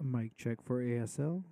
Mic check for ASL.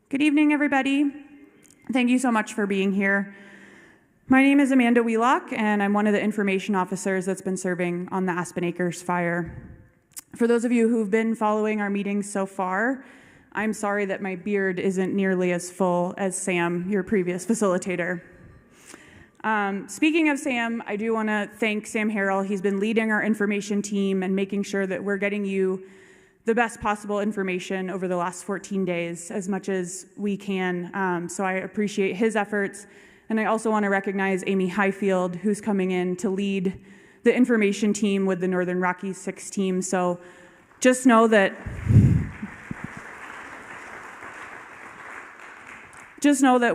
Good evening, everybody. Thank you so much for being here. My name is Amanda Wheelock, and I'm one of the information officers that's been serving on the Aspen Acres fire. For those of you who've been following our meetings so far, I'm sorry that my beard isn't nearly as full as Sam, your previous facilitator. Speaking of Sam, I do want to thank Sam Harrell. He's been leading our information team and making sure that we're getting you the best possible information over the last 14 days as much as we can. So I appreciate his efforts. And I also want to recognize Amy Highfield, who's coming in to lead the information team with the Northern Rockies 6 team. So just know that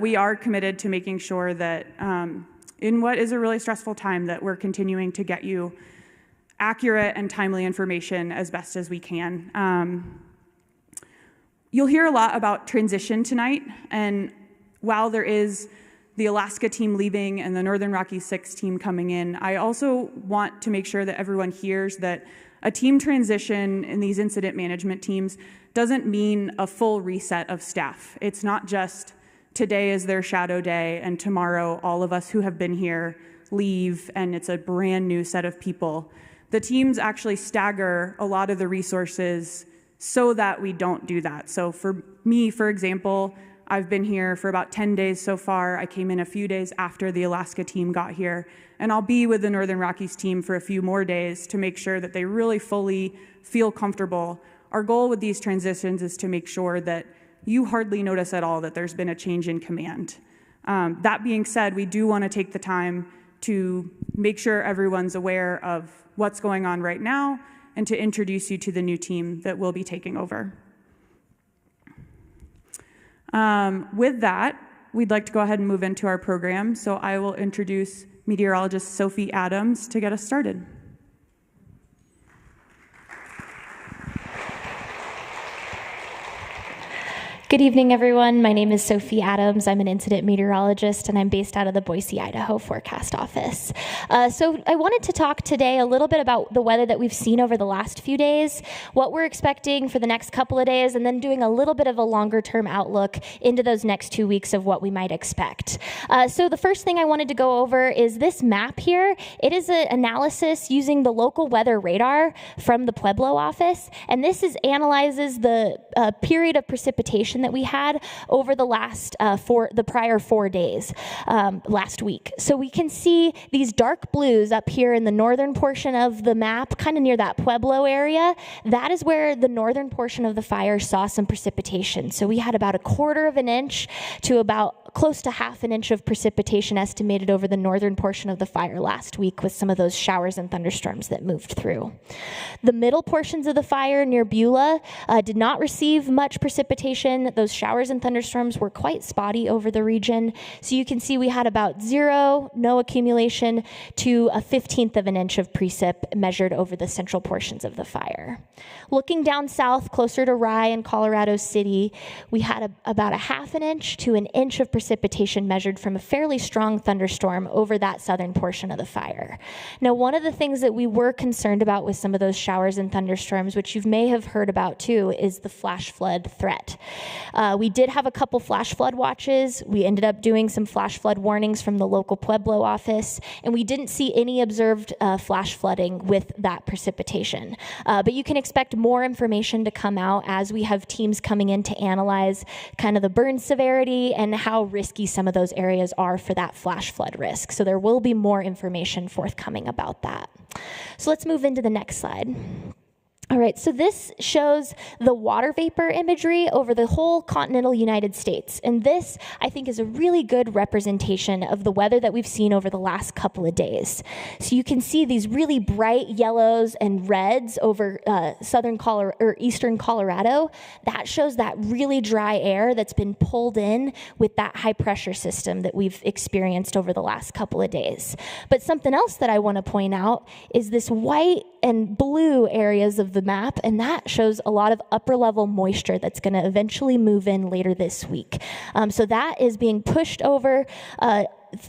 we are committed to making sure that in what is a really stressful time that we're continuing to get you accurate and timely information as best as we can. You'll hear a lot about transition tonight, and while there is the Alaska team leaving and the Northern Rockies 6 team coming in, I also want to make sure that everyone hears that a team transition in these incident management teams doesn't mean a full reset of staff. It's not just today is their shadow day and tomorrow all of us who have been here leave and it's a brand new set of people. The teams actually stagger a lot of the resources so that we don't do that. So for me, for example, I've been here for about 10 days so far. I came in a few days after the Alaska team got here, and I'll be with the Northern Rockies team for a few more days to make sure that they really fully feel comfortable. Our goal with these transitions is to make sure that you hardly notice at all that there's been a change in command. That being said, we do want to take the time to make sure everyone's aware of what's going on right now and to introduce you to the new team that will be taking over. With that, we'd like to go ahead and move into our program. So I will introduce meteorologist Sophie Adams to get us started. Good evening, everyone. My name is Sophie Adams. I'm an incident meteorologist, and I'm based out of the Boise, Idaho forecast office. So I wanted to talk today a little bit about the weather that we've seen over the last few days, what we're expecting for the next couple of days, and then doing a little bit of a longer-term outlook into those next 2 weeks of what we might expect. So the first thing I wanted to go over is this map here. It is an analysis using the local weather radar from the Pueblo office, and this analyzes the period of precipitation that we had over the last prior 4 days last week. So we can see these dark blues up here in the northern portion of the map, kind of near that Pueblo area. That is where the northern portion of the fire saw some precipitation. So we had about 1/4 of an inch to about close to 1/2 inch of precipitation estimated over the northern portion of the fire last week with some of those showers and thunderstorms that moved through. The middle portions of the fire near Beulah did not receive much precipitation. Those showers and thunderstorms were quite spotty over the region. So you can see we had about 0, no accumulation, to 1/15 of an inch of precip measured over the central portions of the fire. Looking down south, closer to Rye and Colorado City, we had about 1/2 inch to an inch of precipitation measured from a fairly strong thunderstorm over that southern portion of the fire. Now, one of the things that we were concerned about with some of those showers and thunderstorms, which you may have heard about too, is the flash flood threat. We did have a couple flash flood watches. We ended up doing some flash flood warnings from the local Pueblo office, and we didn't see any observed flash flooding with that precipitation. But you can expect more information to come out as we have teams coming in to analyze kind of the burn severity and how risky some of those areas are for that flash flood risk. So there will be more information forthcoming about that. So let's move into the next slide. All right, so this shows the water vapor imagery over the whole continental United States. And this, I think, is a really good representation of the weather that we've seen over the last couple of days. So you can see these really bright yellows and reds over eastern Colorado. That shows that really dry air that's been pulled in with that high pressure system that we've experienced over the last couple of days. But something else that I want to point out is this white and blue areas of the map, and that shows a lot of upper level moisture that's going to eventually move in later this week. So that is being pushed over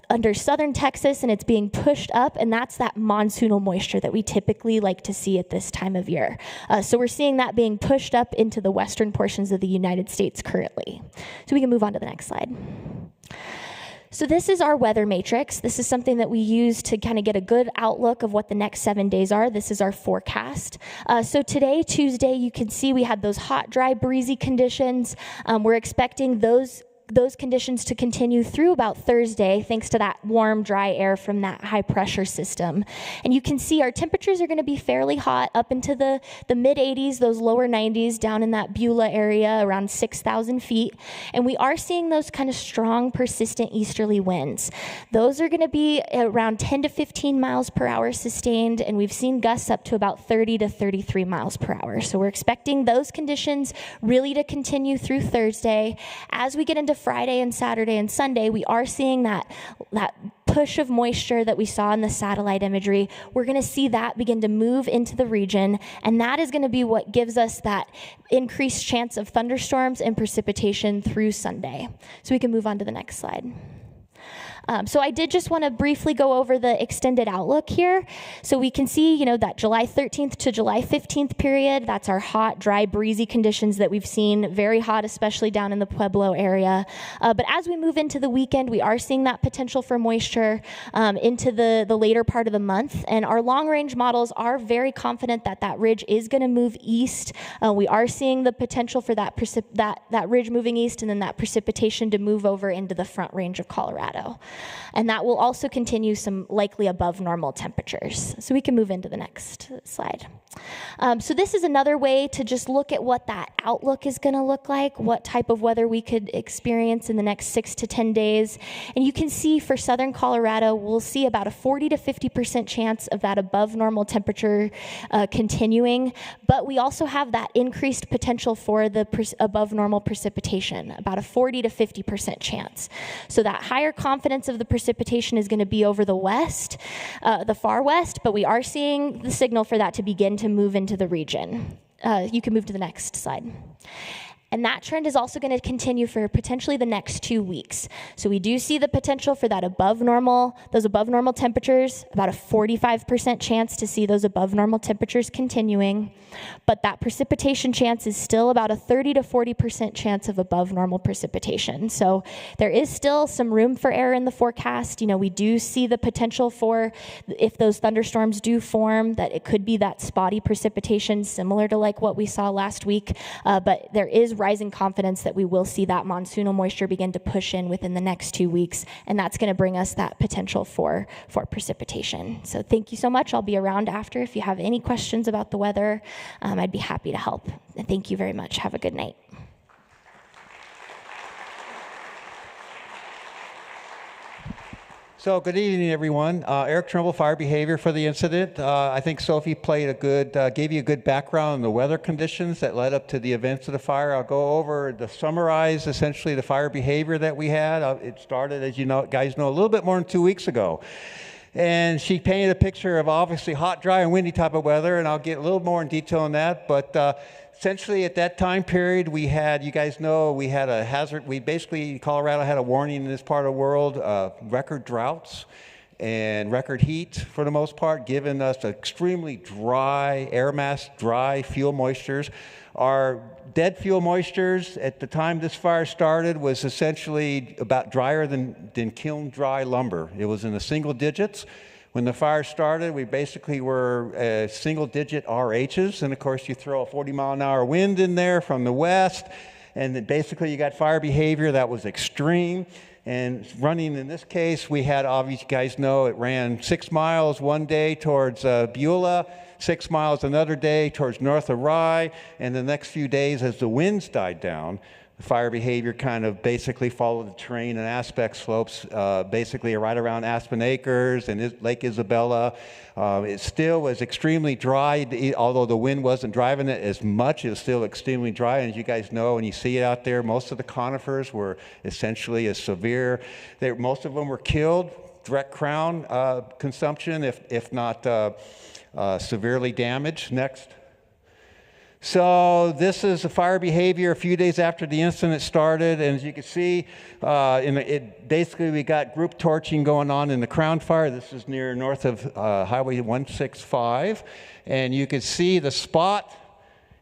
under southern Texas, and it's being pushed up, and that's that monsoonal moisture that we typically like to see at this time of year. So we're seeing that being pushed up into the western portions of the United States currently. So we can move on to the next slide. So this is our weather matrix. This is something that we use to kind of get a good outlook of what the next 7 days are. This is our forecast. So today, Tuesday, you can see we had those hot, dry, breezy conditions. We're expecting those conditions to continue through about Thursday, thanks to that warm, dry air from that high pressure system. And you can see our temperatures are going to be fairly hot, up into the mid 80s, those lower 90s, down in that Beulah area, around 6,000 feet. And we are seeing those kind of strong, persistent easterly winds. Those are going to be around 10 to 15 miles per hour sustained, and we've seen gusts up to about 30 to 33 miles per hour. So we're expecting those conditions really to continue through Thursday. As we get into Friday and Saturday and Sunday, we are seeing that push of moisture that we saw in the satellite imagery. We're going to see that begin to move into the region, and that is going to be what gives us that increased chance of thunderstorms and precipitation through Sunday. So we can move on to the next slide. So I did just want to briefly go over the extended outlook here. So we can see, that July 13th to July 15th period, that's our hot, dry, breezy conditions that we've seen, very hot, especially down in the Pueblo area. But as we move into the weekend, we are seeing that potential for moisture into the later part of the month. And our long-range models are very confident that that ridge is going to move east. We are seeing the potential for that ridge moving east, and then that precipitation to move over into the Front Range of Colorado. And that will also continue some likely above normal temperatures. So we can move into the next slide. So this is another way to just look at what that outlook is going to look like, what type of weather we could experience in the next 6 to 10 days. And you can see for southern Colorado, we'll see about a 40 to 50% chance of that above normal temperature continuing. But we also have that increased potential for the above normal precipitation, about a 40 to 50% chance. So that higher confidence of the precipitation is going to be over the west, the far west, but we are seeing the signal for that to begin to move into the region. You can move to the next slide. And that trend is also going to continue for potentially the next 2 weeks. So we do see the potential for that those above normal temperatures, about a 45% chance to see those above normal temperatures continuing. But that precipitation chance is still about a 30 to 40% chance of above normal precipitation. So there is still some room for error in the forecast. We do see the potential for, if those thunderstorms do form, that it could be that spotty precipitation similar to like what we saw last week. But there is rising confidence that we will see that monsoonal moisture begin to push in within the next 2 weeks, and that's going to bring us that potential for precipitation. So thank you so much. I'll be around after if you have any questions about the weather. I'd be happy to help. Thank you very much. Have a good night. So good evening, everyone. Eric Trimble, fire behavior for the incident. I think Sophie gave you a good background on the weather conditions that led up to the events of the fire. I'll go over to summarize essentially the fire behavior that we had. It started, as guys know, a little bit more than 2 weeks ago. And she painted a picture of obviously hot, dry, and windy type of weather, and I'll get a little more in detail on that. But essentially at that time period, we had, you guys know, we had a hazard. Colorado had a warning in this part of the world, record droughts and record heat for the most part, giving us extremely dry air mass, dry fuel moistures. Our dead fuel moistures at the time this fire started was essentially about drier than kiln dry lumber. It was in the single digits. When the fire started, we basically were single digit RHs, and of course you throw a 40-mile-an-hour wind in there from the west, and then basically you got fire behavior that was extreme. And running in this case, we had, obviously, you guys know, it ran 6 miles one day towards Beulah, 6 miles another day towards north of Rye, and the next few days as the winds died down, the fire behavior kind of basically followed the terrain and aspect slopes, basically right around Aspen Acres and Lake Isabella. It still was extremely dry, although the wind wasn't driving it as much. It was still extremely dry, and as you guys know, and you see it out there, most of the conifers were essentially as severe. Most of them were killed, direct crown consumption, if not severely damaged. Next. So this is the fire behavior a few days after the incident started, and as you can see, basically we got group torching going on in the Crown Fire. This is north of Highway 165, and you can see the spot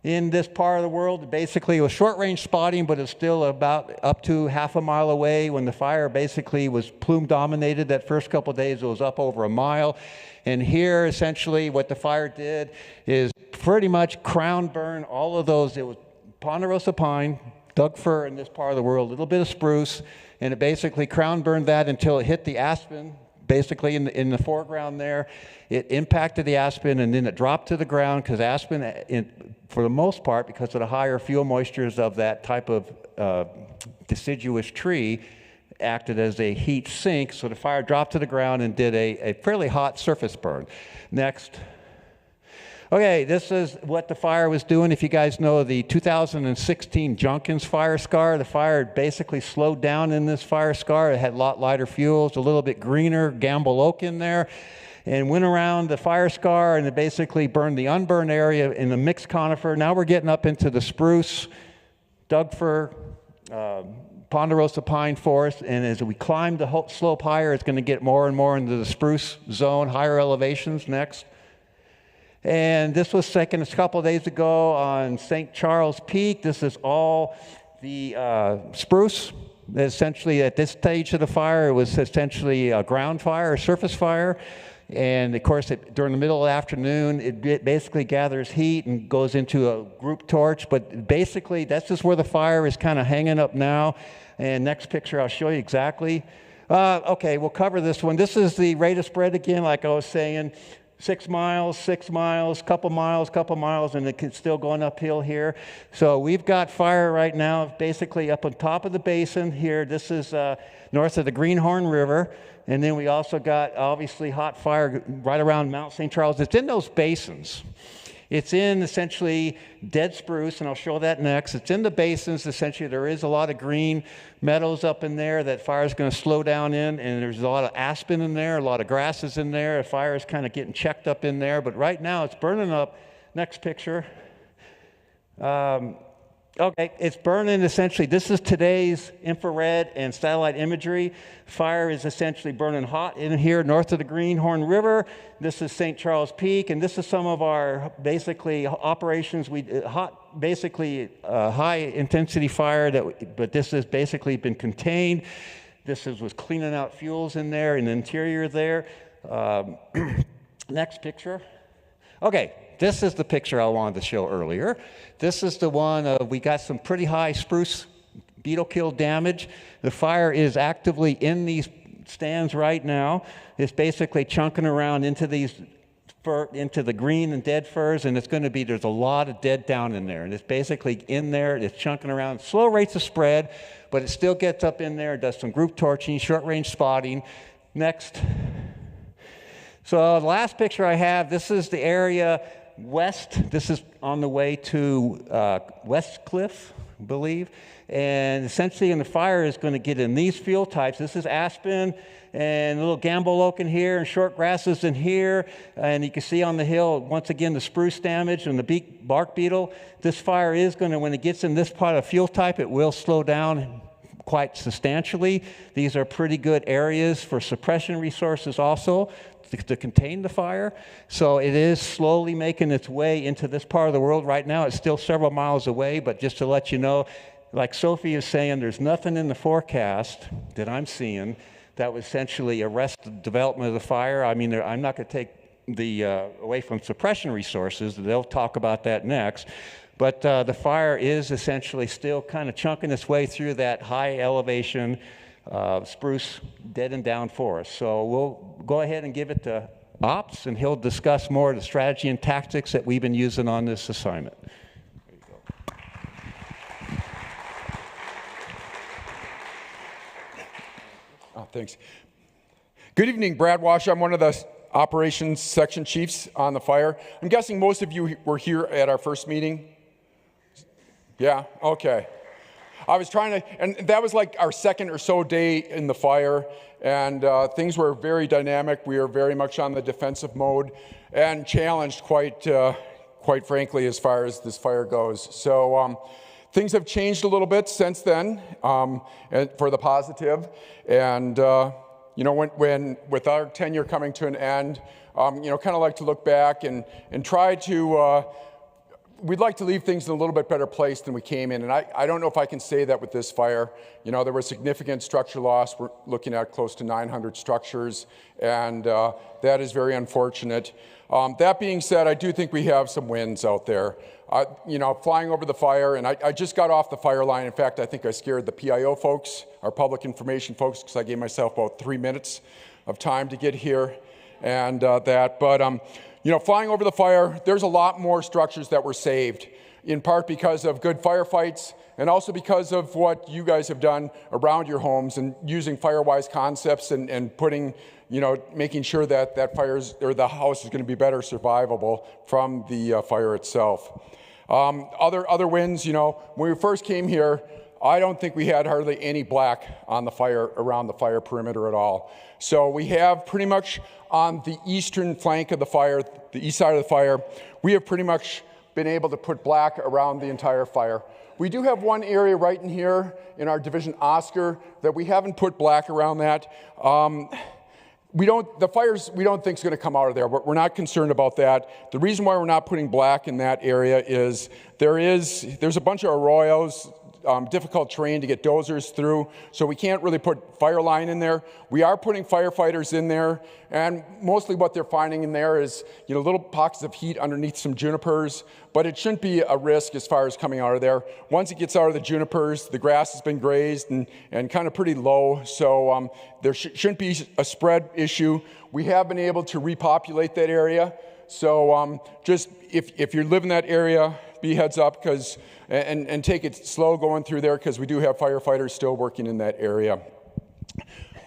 in this part of the world. Basically, it was short-range spotting, but it's still about up to half a mile away. When the fire basically was plume-dominated that first couple of days, it was up over a mile. And here, essentially, what the fire did is pretty much crown burn all of those. It was ponderosa pine, Doug fir in this part of the world, a little bit of spruce, and it basically crown burned that until it hit the aspen, basically in the foreground there. It impacted the aspen, and then it dropped to the ground because aspen, for the most part, because of the higher fuel moistures of that type of deciduous tree, acted as a heat sink, so the fire dropped to the ground and did a fairly hot surface burn. Next. Okay, this is what the fire was doing. If you guys know the 2016 Junkins fire scar, the fire basically slowed down in this fire scar. It had a lot lighter fuels, a little bit greener gamble oak in there, and went around the fire scar, and it basically burned the unburned area in the mixed conifer. Now we're getting up into the spruce, Doug fir, ponderosa pine forest, and as we climb the slope higher, it's going to get more and more into the spruce zone, higher elevations. Next. And this was taken a couple of days ago on St. Charles Peak. This is all the spruce. Essentially, at this stage of the fire, it was essentially a ground fire, a surface fire. And of course, during the middle of the afternoon, it basically gathers heat and goes into a group torch. But basically, that's just where the fire is kind of hanging up now. And next picture, I'll show you exactly. Okay, we'll cover this one. This is the rate of spread again, like I was saying. 6 miles, couple miles, and it's still going uphill here. So we've got fire right now basically up on top of the basin here. This is north of the Greenhorn River. And then we also got, obviously, hot fire right around Mount St. Charles. It's in those basins. It's in, essentially, dead spruce, and I'll show that next. It's in the basins. Essentially, there is a lot of green meadows up in there that fire is going to slow down in, and there's a lot of aspen in there, a lot of grasses in there. The fire is kind of getting checked up in there, but right now it's burning up. Next picture. Okay, it's burning essentially. This is today's infrared and satellite imagery. Fire is essentially burning hot in here north of the Greenhorn River. This is St. Charles Peak, and this is some of our basically operations. High intensity fire, but this has basically been contained. This was cleaning out fuels in there, in the interior there. Next picture. Okay. This is the picture I wanted to show earlier. This is the one we got some pretty high spruce beetle kill damage. The fire is actively in these stands right now. It's basically chunking around into the green and dead firs, and there's a lot of dead down in there. And it's basically in there, it's chunking around, slow rates of spread, but it still gets up in there, does some group torching, short-range spotting. Next. So the last picture I have, this is the area west. This is on the way to West Cliff, I believe. And essentially, the fire is going to get in these fuel types. This is aspen and a little gamble oak in here and short grasses in here. And you can see on the hill, once again, the spruce damage and the bark beetle. This fire is going to, when it gets in this part of fuel type, it will slow down quite substantially. These are pretty good areas for suppression resources also to contain the fire. So it is slowly making its way into this part of the world right now. It's still several miles away, but just to let you know, like Sophie is saying, there's nothing in the forecast that I'm seeing that would essentially arrest the development of the fire. I mean, I'm not going to take away from suppression resources. They'll talk about that next. But the fire is essentially still kind of chunking its way through that high elevation spruce dead and down forest. So we'll go ahead and give it to Ops, and he'll discuss more of the strategy and tactics that we've been using on this assignment. There you go. Oh, thanks. Good evening, Brad Wash. I'm one of the operations section chiefs on the fire. I'm guessing most of you were here at our first meeting. Yeah, okay. I was trying to, and that was like our second or so day in the fire, and things were very dynamic. We were very much on the defensive mode and challenged quite quite frankly, as far as this fire goes. So things have changed a little bit since then, and for the positive. And when with our tenure coming to an end, kind of like to look back and try to. We'd like to leave things in a little bit better place than we came in. And I don't know if I can say that with this fire. There was significant structure loss. We're looking at close to 900 structures, and that is very unfortunate. That being said, I do think we have some wins out there. Flying over the fire, and I just got off the fire line. In fact, I think I scared the PIO folks, our public information folks, because I gave myself about 3 minutes of time to get here and that. But flying over the fire, there's a lot more structures that were saved, in part because of good firefights and also because of what you guys have done around your homes and using FireWise concepts and putting, making sure that the house is going to be better survivable from the fire itself. Other wins, when we first came here, I don't think we had hardly any black on the fire, around the fire perimeter at all. So we have pretty much on the eastern flank of the fire, the east side of the fire, we have pretty much been able to put black around the entire fire. We do have one area right in here in our division Oscar that we haven't put black around that. We don't think is going to come out of there. We're not concerned about that. The reason why we're not putting black in that area is there's a bunch of arroyos, difficult terrain to get dozers through, so we can't really put fire line in there. We are putting firefighters in there, and mostly what they're finding in there is little pockets of heat underneath some junipers, but it shouldn't be a risk as far as coming out of there. Once it gets out of the junipers, the grass has been grazed and kind of pretty low, so there shouldn't be a spread issue. We have been able to repopulate that area, so just if you live in that area, be heads up, because and take it slow going through there, because we do have firefighters still working in that area.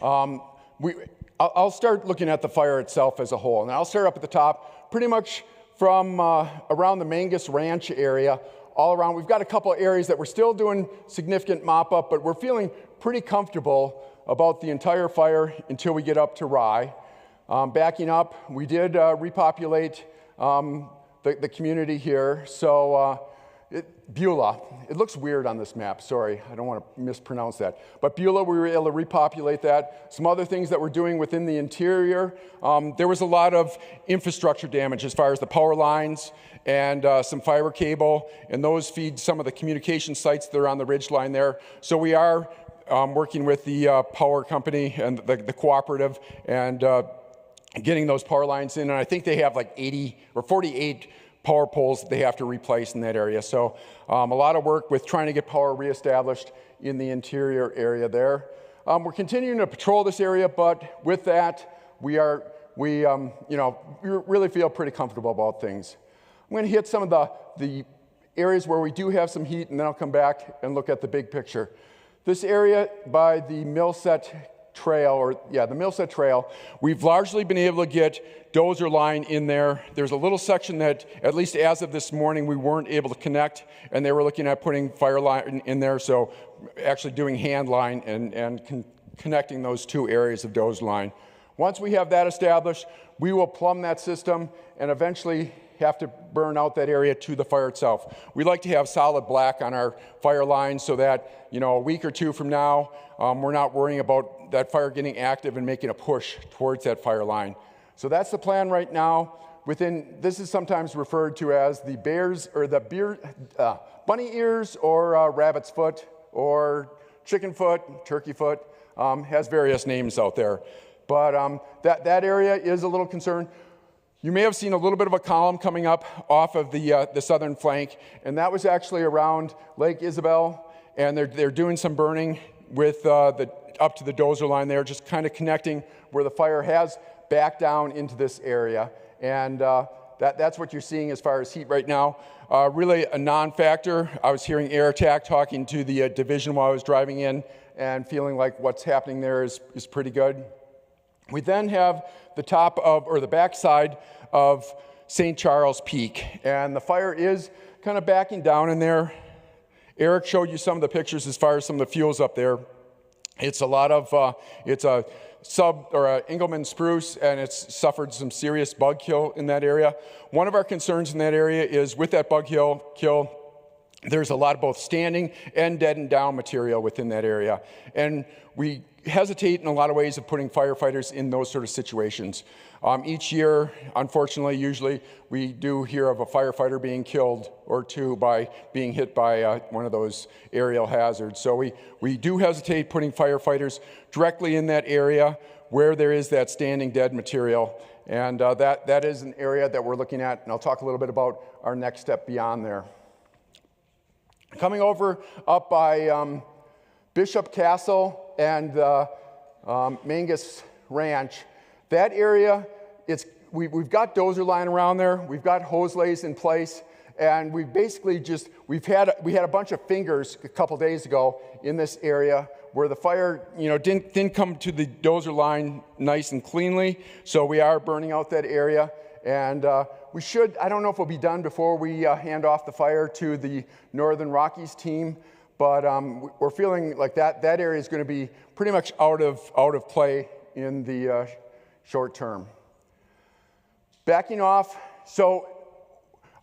I'll start looking at the fire itself as a whole, and I'll start up at the top, pretty much from around the Mangus Ranch area, all around. We've got a couple of areas that we're still doing significant mop-up, but we're feeling pretty comfortable about the entire fire until we get up to Rye. Backing up, we did repopulate the community here, so Beulah. It looks weird on this map, sorry, I don't want to mispronounce that. But Beulah, we were able to repopulate that. Some other things that we're doing within the interior, there was a lot of infrastructure damage as far as the power lines and some fiber cable, and those feed some of the communication sites that are on the ridge line there. So we are working with the power company and the cooperative and getting those power lines in, and I think they have like 80 or 48 power poles that they have to replace in that area. So a lot of work with trying to get power reestablished in the interior area there. We're continuing to patrol this area, but with that, we really feel pretty comfortable about things. I'm going to hit some of the areas where we do have some heat, and then I'll come back and look at the big picture. This area by the Millset Trail, the Millset Trail, we've largely been able to get dozer line in there. There's a little section that, at least as of this morning, we weren't able to connect, and they were looking at putting fire line in there, so actually doing hand line and connecting those two areas of dozer line. Once we have that established, we will plumb that system and eventually have to burn out that area to the fire itself. We like to have solid black on our fire lines so that, a week or two from now, we're not worrying about that fire getting active and making a push towards that fire line. So that's the plan right now. This is sometimes referred to as the bunny ears or rabbit's foot or chicken foot, turkey foot, has various names out there. But that area is a little concerned. You may have seen a little bit of a column coming up off of the southern flank, and that was actually around Lake Isabel, and they're doing some burning with up to the dozer line there, just kind of connecting where the fire has backed down into this area, and that's what you're seeing as far as heat right now. Really a non-factor. I was hearing air attack talking to the division while I was driving in, and feeling like what's happening there is pretty good. We then have the top of, or the backside of St. Charles Peak, and the fire is kind of backing down in there. Eric showed you some of the pictures as far as some of the fuels up there. It's a lot of, it's a Engelmann spruce, and it's suffered some serious bug kill in that area. One of our concerns in that area is with that bug kill, there's a lot of both standing and deadened down material within that area. And we hesitate in a lot of ways of putting firefighters in those sort of situations. Each year, unfortunately, usually, we do hear of a firefighter being killed or two by being hit by one of those aerial hazards. So we do hesitate putting firefighters directly in that area where there is that standing dead material. And that is an area that we're looking at, and I'll talk a little bit about our next step beyond there. Coming over up by Bishop Castle and Mangus Ranch, that area, we've got dozer line around there, we've got hose lays in place, and we basically we had a bunch of fingers a couple days ago in this area where the fire, didn't come to the dozer line nice and cleanly, so we are burning out that area. And we should, I don't know if we'll be done before we hand off the fire to the Northern Rockies team, but we're feeling like that area is going to be pretty much out of play in the short term. Backing off, so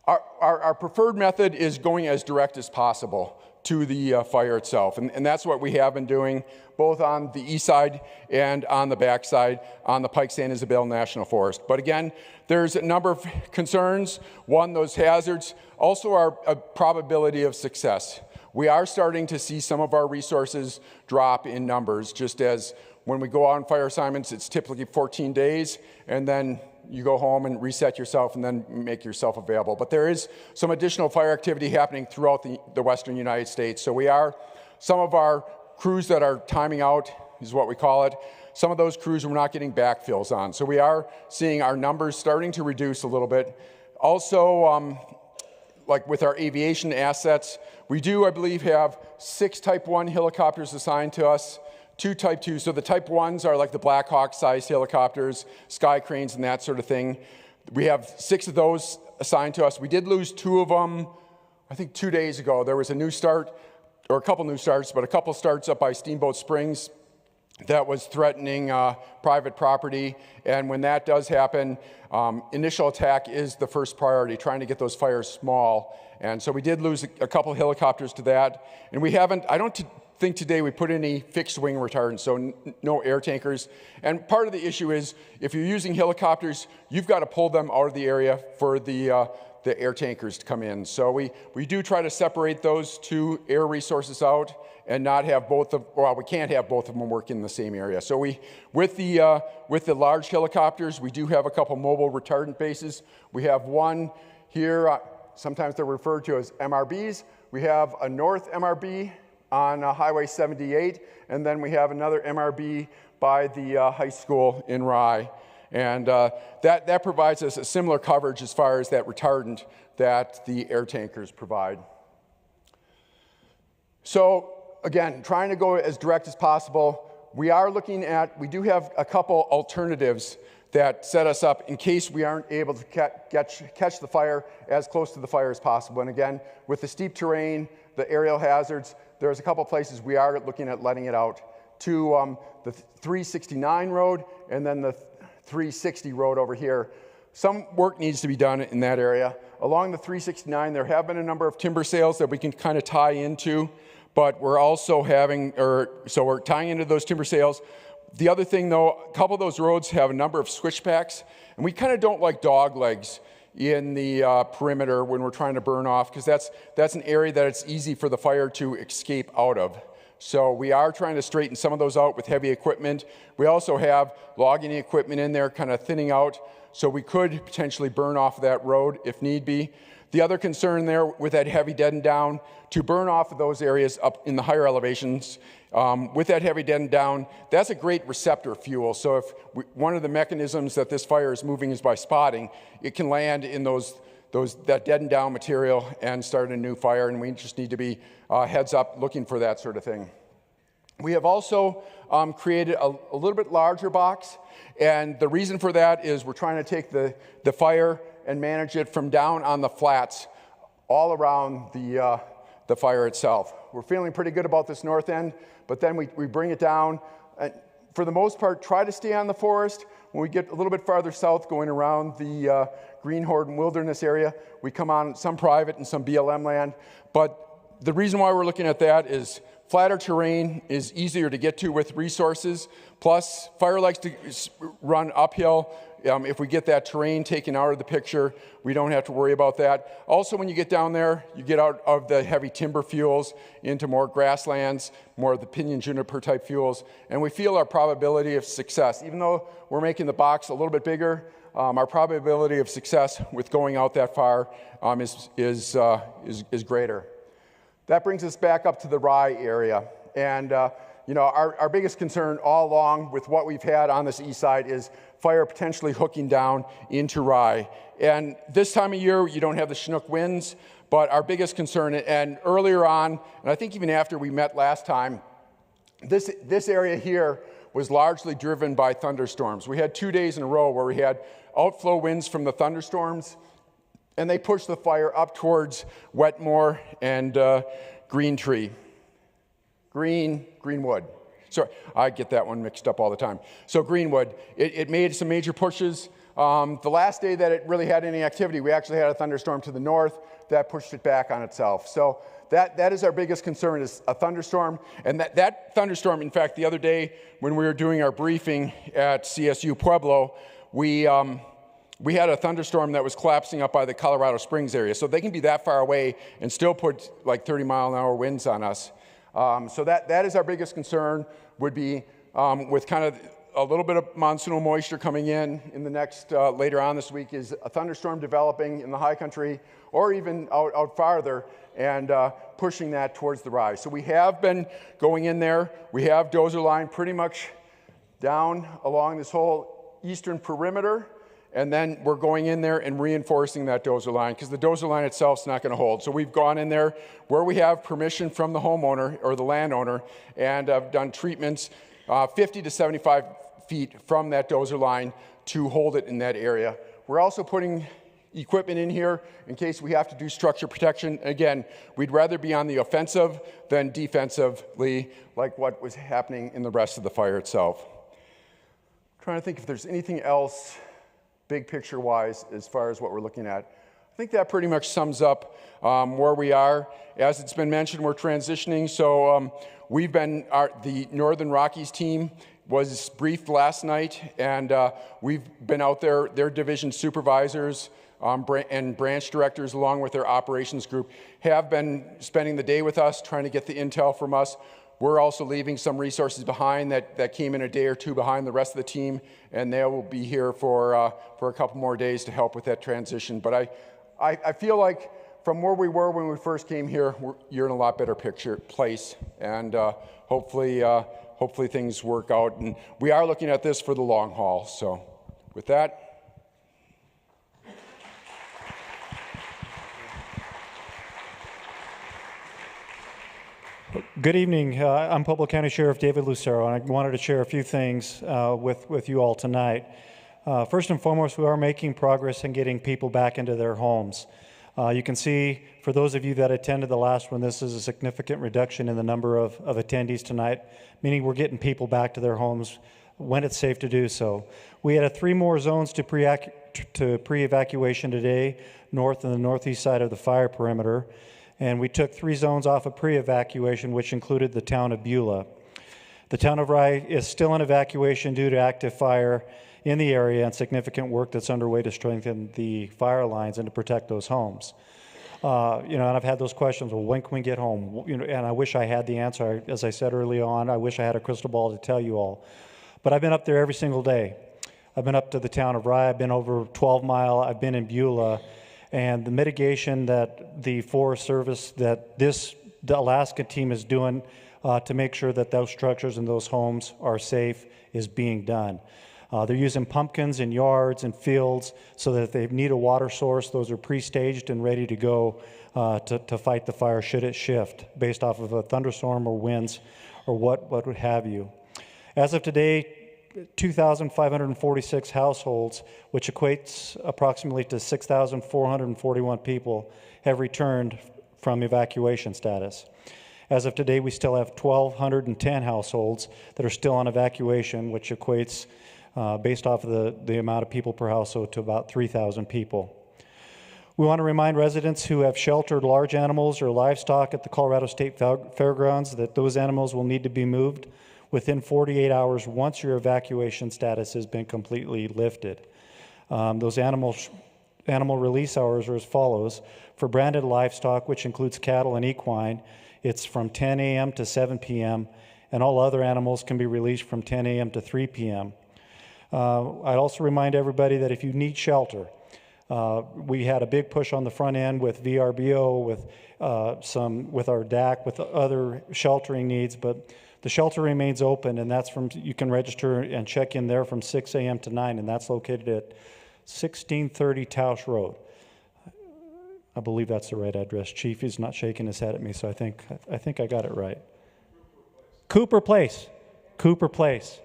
our preferred method is going as direct as possible to the fire itself. And that's what we have been doing, both on the east side and on the back side on the Pike San Isabel National Forest. But again, there's a number of concerns. One, those hazards. Also, our probability of success. We are starting to see some of our resources drop in numbers, just as when we go out on fire assignments, it's typically 14 days, and then you go home and reset yourself and then make yourself available. But there is some additional fire activity happening throughout the western United States. So some of our crews that are timing out is what we call it. Some of those crews we're not getting backfills on. So we are seeing our numbers starting to reduce a little bit. Also, like with our aviation assets, we do, I believe, have 6 Type 1 helicopters assigned to us. 2 Type 2, so the Type 1s are like the Black Hawk-sized helicopters, sky cranes, and that sort of thing. We have 6 of those assigned to us. We did lose 2 of them, I think 2 days ago. There was a new start, or a couple new starts, but a couple starts up by Steamboat Springs that was threatening private property. And when that does happen, initial attack is the first priority, trying to get those fires small. And so we did lose a couple helicopters to that. And we haven't, I don't think today we put any fixed wing retardants, so no air tankers. And part of the issue is if you're using helicopters, you've got to pull them out of the area for the air tankers to come in. So we do try to separate those 2 air resources out and not have both of, well, we can't have both of them work in the same area. So with the large helicopters, we do have a couple mobile retardant bases. We have one here, sometimes they're referred to as MRBs. We have a north MRB on Highway 78, and then we have another MRB by the high school in Rye. And that provides us a similar coverage as far as that retardant that the air tankers provide. So again, trying to go as direct as possible. We do have a couple alternatives that set us up in case we aren't able to catch the fire as close to the fire as possible. And again, with the steep terrain, the aerial hazards, there's a couple places we are looking at letting it out to the 369 road and then the 360 road over here. Some work needs to be done in that area. Along the 369, there have been a number of timber sales that we can kind of tie into, but we're also so we're tying into those timber sales. The other thing though, a couple of those roads have a number of switchbacks, and we kind of don't like dog legs in the perimeter when we're trying to burn off, because that's an area that it's easy for the fire to escape out of. So we are trying to straighten some of those out with heavy equipment. We also have logging equipment in there kind of thinning out, so we could potentially burn off that road if need be. The other concern there with that heavy deadened down, to burn off of those areas up in the higher elevations, with that heavy deadened down, that's a great receptor fuel. So if one of the mechanisms that this fire is moving is by spotting, it can land in that deadened down material and start a new fire, and we just need to be heads up looking for that sort of thing. We have also created a little bit larger box, and the reason for that is we're trying to take the fire and manage it from down on the flats all around the fire itself. We're feeling pretty good about this north end, but then we bring it down. for the most part, try to stay on the forest. When we get a little bit farther south, going around the Greenhorn Wilderness area, we come on some private and some BLM land. But the reason why we're looking at that is flatter terrain is easier to get to with resources. Plus, fire likes to run uphill. If we get that terrain taken out of the picture, we don't have to worry about that. Also, when you get down there, you get out of the heavy timber fuels into more grasslands, more of the pinyon juniper type fuels, and we feel our probability of success, even though we're making the box a little bit bigger, our probability of success with going out that far is greater. That brings us back up to the rye area, and our biggest concern all along with what we've had on this east side is fire potentially hooking down into rye. And this time of year, you don't have the Chinook winds, but our biggest concern, and earlier on, and I think even after we met last time, this area here was largely driven by thunderstorms. We had 2 days in a row where we had outflow winds from the thunderstorms, and they pushed the fire up towards Wetmore and Greenwood. Sorry, I get that one mixed up all the time. So Greenwood, it made some major pushes. The last day that it really had any activity, we actually had a thunderstorm to the north that pushed it back on itself. So that is our biggest concern, is a thunderstorm. And that thunderstorm, in fact, the other day when we were doing our briefing at CSU Pueblo, we had a thunderstorm that was collapsing up by the Colorado Springs area. So they can be that far away and still put like 30-mile-an-hour winds on us. So that is our biggest concern, would be with kind of a little bit of monsoonal moisture coming in the next, later on this week, is a thunderstorm developing in the high country or even out farther and pushing that towards the rise. So we have been going in there. We have dozer line pretty much down along this whole eastern perimeter. And then we're going in there and reinforcing that dozer line because the dozer line itself is not going to hold. So we've gone in there where we have permission from the homeowner or the landowner and have done treatments 50 to 75 feet from that dozer line to hold it in that area. We're also putting equipment in here in case we have to do structure protection. Again, we'd rather be on the offensive than defensively like what was happening in the rest of the fire itself. I'm trying to think if there's anything else big picture wise as far as what we're looking at. I think that pretty much sums up where we are. As it's been mentioned, we're transitioning. So the Northern Rockies team was briefed last night, and we've been out there. Their division supervisors and branch directors, along with their operations group, have been spending the day with us, trying to get the intel from us. We're also leaving some resources behind that came in a day or two behind the rest of the team, and they will be here for a couple more days to help with that transition. But I feel like from where we were when we first came here, you're in a lot better place, and hopefully things work out. And we are looking at this for the long haul. So with that. Good evening. I'm Pueblo County Sheriff David Lucero, and I wanted to share a few things with you all tonight. First and foremost, we are making progress in getting people back into their homes. You can see, for those of you that attended the last one, this is a significant reduction in the number of attendees tonight, meaning we're getting people back to their homes when it's safe to do so. We had 3 more zones to pre-evacuation today, north and the northeast side of the fire perimeter. And we took 3 zones off of pre-evacuation, which included the town of Beulah. The town of Rye is still in evacuation due to active fire in the area and significant work that's underway to strengthen the fire lines and to protect those homes. And I've had those questions, well, when can we get home? And I wish I had the answer. As I said early on, I wish I had a crystal ball to tell you all. But I've been up there every single day. I've been up to the town of Rye. I've been over 12 Mile. I've been in Beulah. And the mitigation that the Forest Service, the Alaska team is doing to make sure that those structures and those homes are safe is being done. They're using pumpkins in yards and fields so that if they need a water source, those are pre-staged and ready to go to fight the fire should it shift based off of a thunderstorm or winds or what would have you. As of today, 2,546 households, which equates approximately to 6,441 people, have returned from evacuation status. As of today, we still have 1,210 households that are still on evacuation, which equates, based off of the amount of people per household, to about 3,000 people. We want to remind residents who have sheltered large animals or livestock at the Colorado State Fairgrounds that those animals will need to be moved within 48 hours once your evacuation status has been completely lifted. Those animal release hours are as follows. For branded livestock, which includes cattle and equine, it's from 10 a.m. to 7 p.m., and all other animals can be released from 10 a.m. to 3 p.m. I'd also remind everybody that if you need shelter, we had a big push on the front end with VRBO, with our DAC, with other sheltering needs, but the shelter remains open, and that's you can register and check in there from 6 a.m. to 9, and that's located at 1630 Tausch Road. I believe that's the right address. Chief is not shaking his head at me, so I think I got it right. Cooper Place. Cooper Place.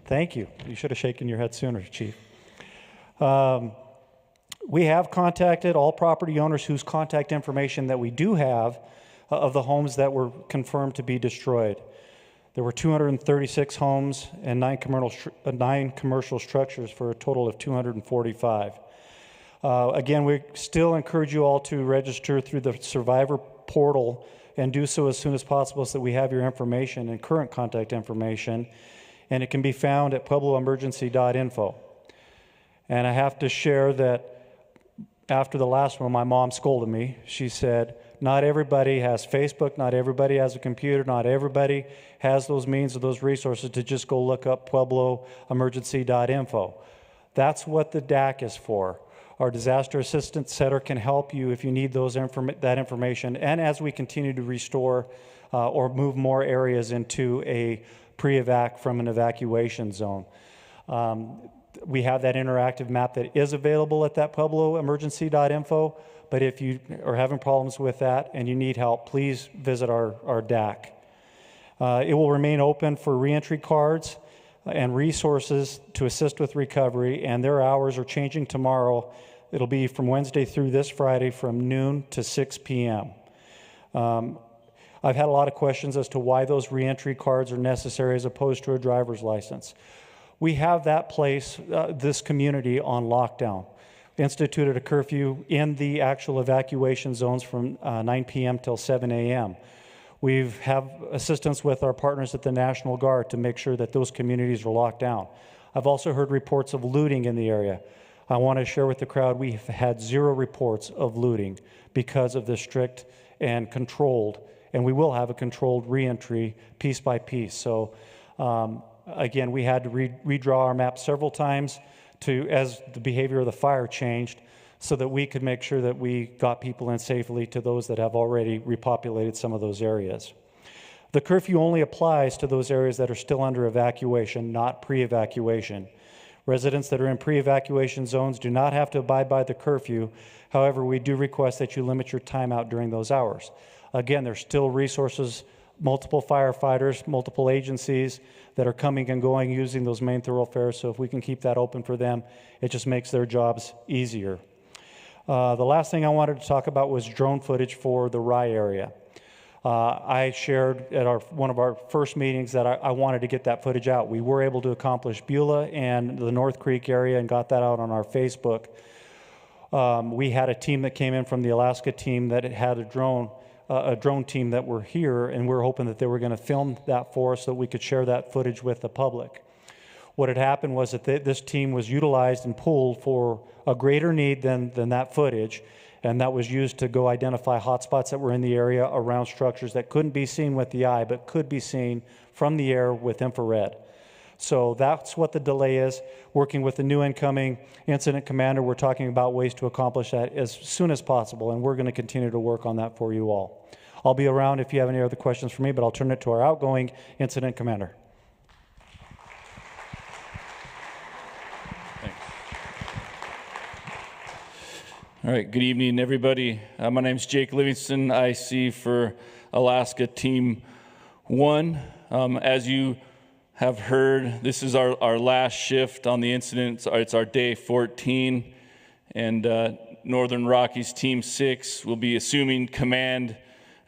Thank you. You should have shaken your head sooner, Chief. We have contacted all property owners whose contact information that we do have of the homes that were confirmed to be destroyed. There were 236 homes and 9 commercial structures for a total of 245. Again, we still encourage you all to register through the Survivor portal and do so as soon as possible so that we have your information and current contact information. And it can be found at puebloemergency.info. And I have to share that after the last one, my mom scolded me. She said, not everybody has Facebook, not everybody has a computer, not everybody has those means or those resources to just go look up puebloemergency.info. That's what the DAC is for. Our Disaster Assistance Center can help you if you need that information, and as we continue to restore or move more areas into a pre-evac from an evacuation zone. We have that interactive map that is available at that puebloemergency.info, but if you are having problems with that and you need help, please visit our DAC. It will remain open for reentry cards and resources to assist with recovery, and their hours are changing tomorrow. It'll be from Wednesday through this Friday from noon to 6 p.m. I've had a lot of questions as to why those reentry cards are necessary as opposed to a driver's license. We have that place, this community, on lockdown. Instituted a curfew in the actual evacuation zones from 9 p.m. till 7 a.m. We have assistance with our partners at the National Guard to make sure that those communities are locked down. I've also heard reports of looting in the area. I want to share with the crowd we've had 0 reports of looting because of the strict and controlled, and we will have a controlled reentry piece by piece. So again, we had to redraw our map several times as the behavior of the fire changed so that we could make sure that we got people in safely to those that have already repopulated some of those areas. The curfew only applies to those areas that are still under evacuation, not pre-evacuation. Residents that are in pre-evacuation zones do not have to abide by the curfew. However, we do request that you limit your time out during those hours. Again, there's still resources, multiple firefighters, multiple agencies that are coming and going using those main thoroughfares, so if we can keep that open for them, it just makes their jobs easier. The last thing I wanted to talk about was drone footage for the Rye area. I shared at one of our first meetings that I wanted to get that footage out. We were able to accomplish Beulah and the North Creek area and got that out on our Facebook. We had a team that came in from the Alaska team that had a drone team that were here, and we were hoping that they were going to film that for us so that we could share that footage with the public. What had happened was that this team was utilized and pulled for a greater need than that footage, and that was used to go identify hotspots that were in the area around structures that couldn't be seen with the eye, but could be seen from the air with infrared. So that's what the delay is. Working with the new incoming incident commander, we're talking about ways to accomplish that as soon as possible, and we're going to continue to work on that for you all. I'll be around if you have any other questions for me, but I'll turn it to our outgoing incident commander. Thanks. All right, good evening, everybody. My name's Jake Livingston, IC for Alaska Team 1. As you have heard, this is our last shift on the incident. It's our day 14, and Northern Rockies Team 6 will be assuming command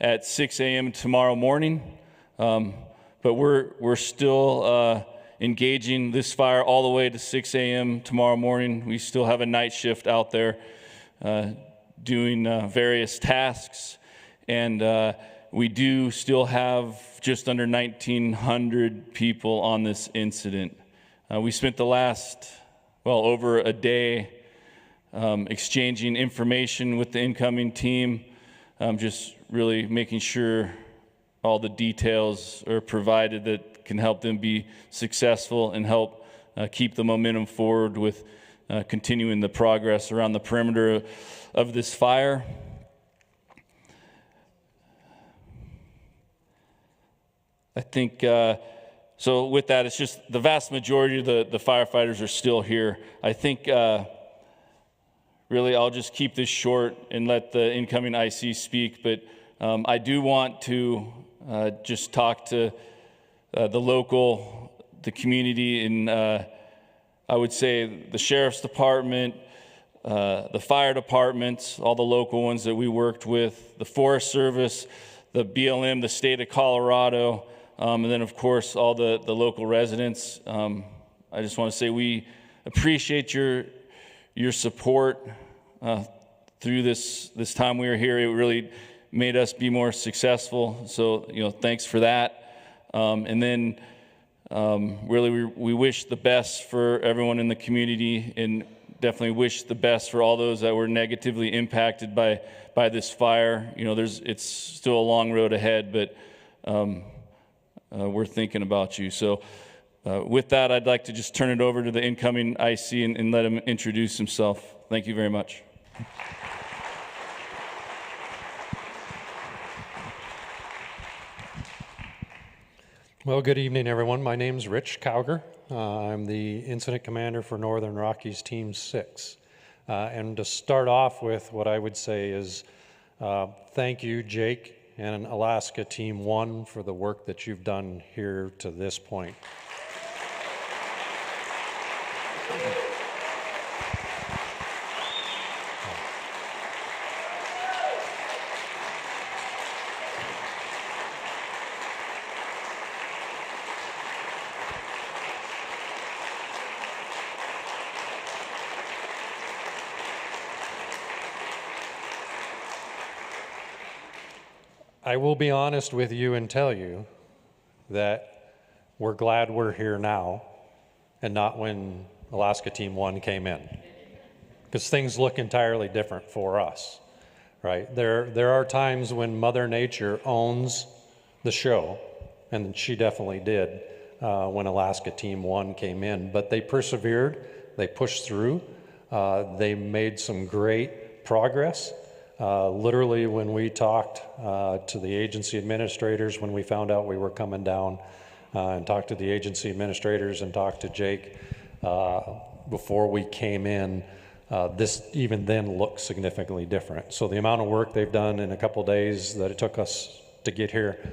at 6 a.m. tomorrow morning. But we're still engaging this fire all the way to 6 a.m. tomorrow morning. We still have a night shift out there doing various tasks, and we do still have just under 1,900 people on this incident. We spent the last, over a day exchanging information with the incoming team, just really making sure all the details are provided that can help them be successful and help keep the momentum forward with continuing the progress around the perimeter of this fire. I think, so with that, it's just the vast majority of the firefighters are still here. I think really I'll just keep this short and let the incoming IC speak, but I do want to just talk to the community, and I would say the Sheriff's Department, the fire departments, all the local ones that we worked with, the Forest Service, the BLM, the state of Colorado, and then of course all the local residents. I just want to say we appreciate your support through this time we were here. It really made us be more successful. So, thanks for that. And then really we wish the best for everyone in the community, and definitely wish the best for all those that were negatively impacted by this fire. It's still a long road ahead, but we're thinking about you. So with that, I'd like to just turn it over to the incoming IC and let him introduce himself. Thank you very much. Well, good evening, everyone. My name's Rich Cowger. I'm the incident commander for Northern Rockies Team 6. And to start off with, what I would say is thank you, Jake, and Alaska Team 1 for the work that you've done here to this point. I will be honest with you and tell you that we're glad we're here now and not when Alaska Team 1 came in, because things look entirely different for us, right? There are times when Mother Nature owns the show, and she definitely did when Alaska Team 1 came in, but they persevered, they pushed through, they made some great progress. Literally, when we talked to the agency administrators, when we found out we were coming down, and talked to the agency administrators and talked to Jake before we came in, this even then looked significantly different. So the amount of work they've done in a couple days that it took us to get here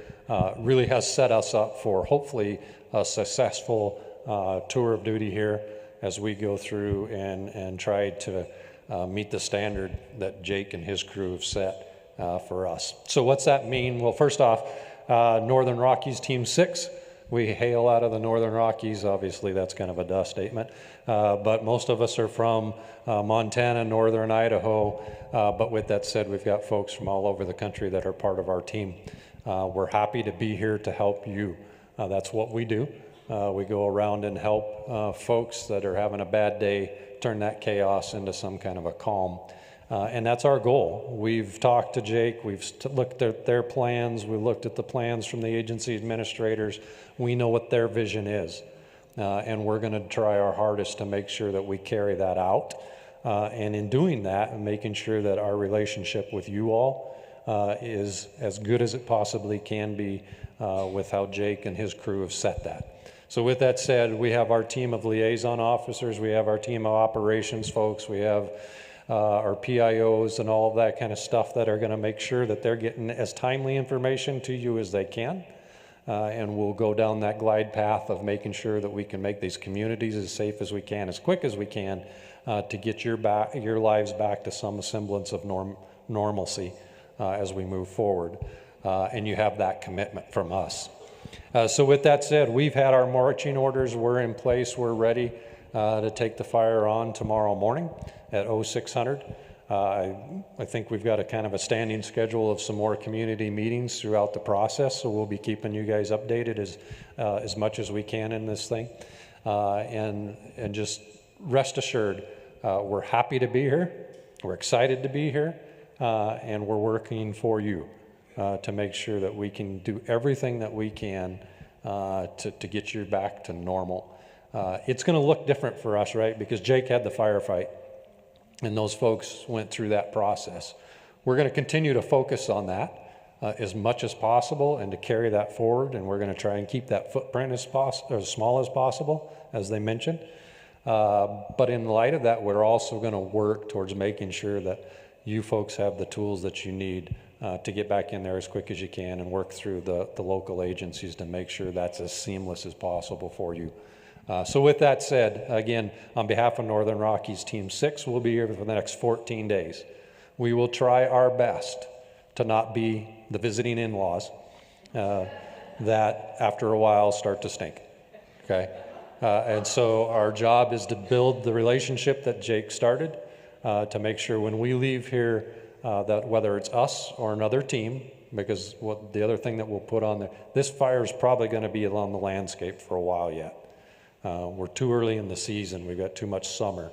really has set us up for hopefully a successful tour of duty here as we go through and try to meet the standard that Jake and his crew have set for us. So what's that mean? Well, first off, Northern Rockies Team 6. We hail out of the Northern Rockies. Obviously, that's kind of a duh statement. But most of us are from Montana, Northern Idaho. But with that said, we've got folks from all over the country that are part of our team. We're happy to be here to help you. That's what we do. We go around and help folks that are having a bad day turn that chaos into some kind of a calm. And that's our goal. We've talked to Jake, we've looked at their plans, we looked at the plans from the agency administrators. We know what their vision is. And we're gonna try our hardest to make sure that we carry that out. And in doing that, and making sure that our relationship with you all is as good as it possibly can be with how Jake and his crew have set that. So with that said, we have our team of liaison officers, we have our team of operations folks, we have our PIOs and all of that kind of stuff that are going to make sure that they're getting as timely information to you as they can. And we'll go down that glide path of making sure that we can make these communities as safe as we can, as quick as we can, to get your lives back to some semblance of normalcy as we move forward. and you have that commitment from us. So with that said, we've had our marching orders. We're in place. We're ready to take the fire on tomorrow morning at 0600. I think we've got a kind of a standing schedule of some more community meetings throughout the process, so we'll be keeping you guys updated as much as we can in this thing. And just rest assured, we're happy to be here, we're excited to be here, and we're working for you to make sure that we can do everything that we can to get you back to normal. It's going to look different for us, right? Because Jake had the firefight, and those folks went through that process. We're going to continue to focus on that as much as possible and to carry that forward, and we're going to try and keep that footprint as small as possible, as they mentioned. But in light of that, we're also going to work towards making sure that you folks have the tools that you need to get back in there as quick as you can and work through the local agencies to make sure that's as seamless as possible for you. So with that said, again, on behalf of Northern Rockies Team 6, we'll be here for the next 14 days. We will try our best to not be the visiting in-laws that after a while start to stink, okay? And so our job is to build the relationship that Jake started to make sure when we leave here that whether it's us or another team, because the other thing that we'll put on there, this fire is probably going to be on the landscape for a while yet. We're too early in the season. We've got too much summer.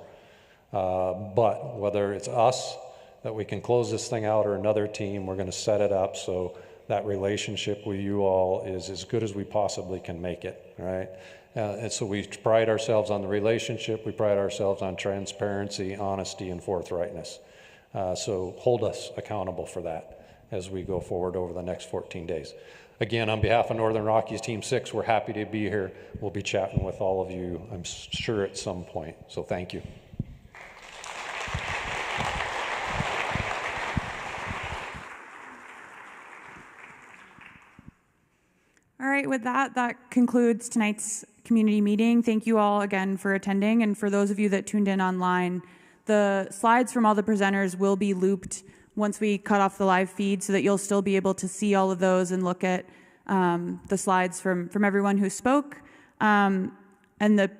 But whether it's us that we can close this thing out or another team, we're going to set it up so that relationship with you all is as good as we possibly can make it, right? And so we pride ourselves on the relationship. We pride ourselves on transparency, honesty, and forthrightness. So hold us accountable for that as we go forward over the next 14 days. Again, on behalf of Northern Rockies Team 6, we're happy to be here. We'll be chatting with all of you, I'm sure, at some point. So thank you. All right, with that concludes tonight's community meeting. Thank you all again for attending, and for those of you that tuned in online, the slides from all the presenters will be looped once we cut off the live feed so that you'll still be able to see all of those and look at the slides from everyone who spoke. And the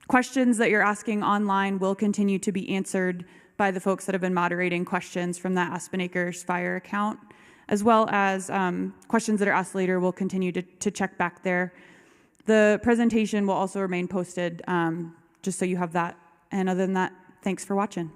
questions that you're asking online will continue to be answered by the folks that have been moderating questions from the Aspen Acres Fire account, as well as questions that are asked later will continue to check back there. The presentation will also remain posted just so you have that. And other than that, thanks for watching.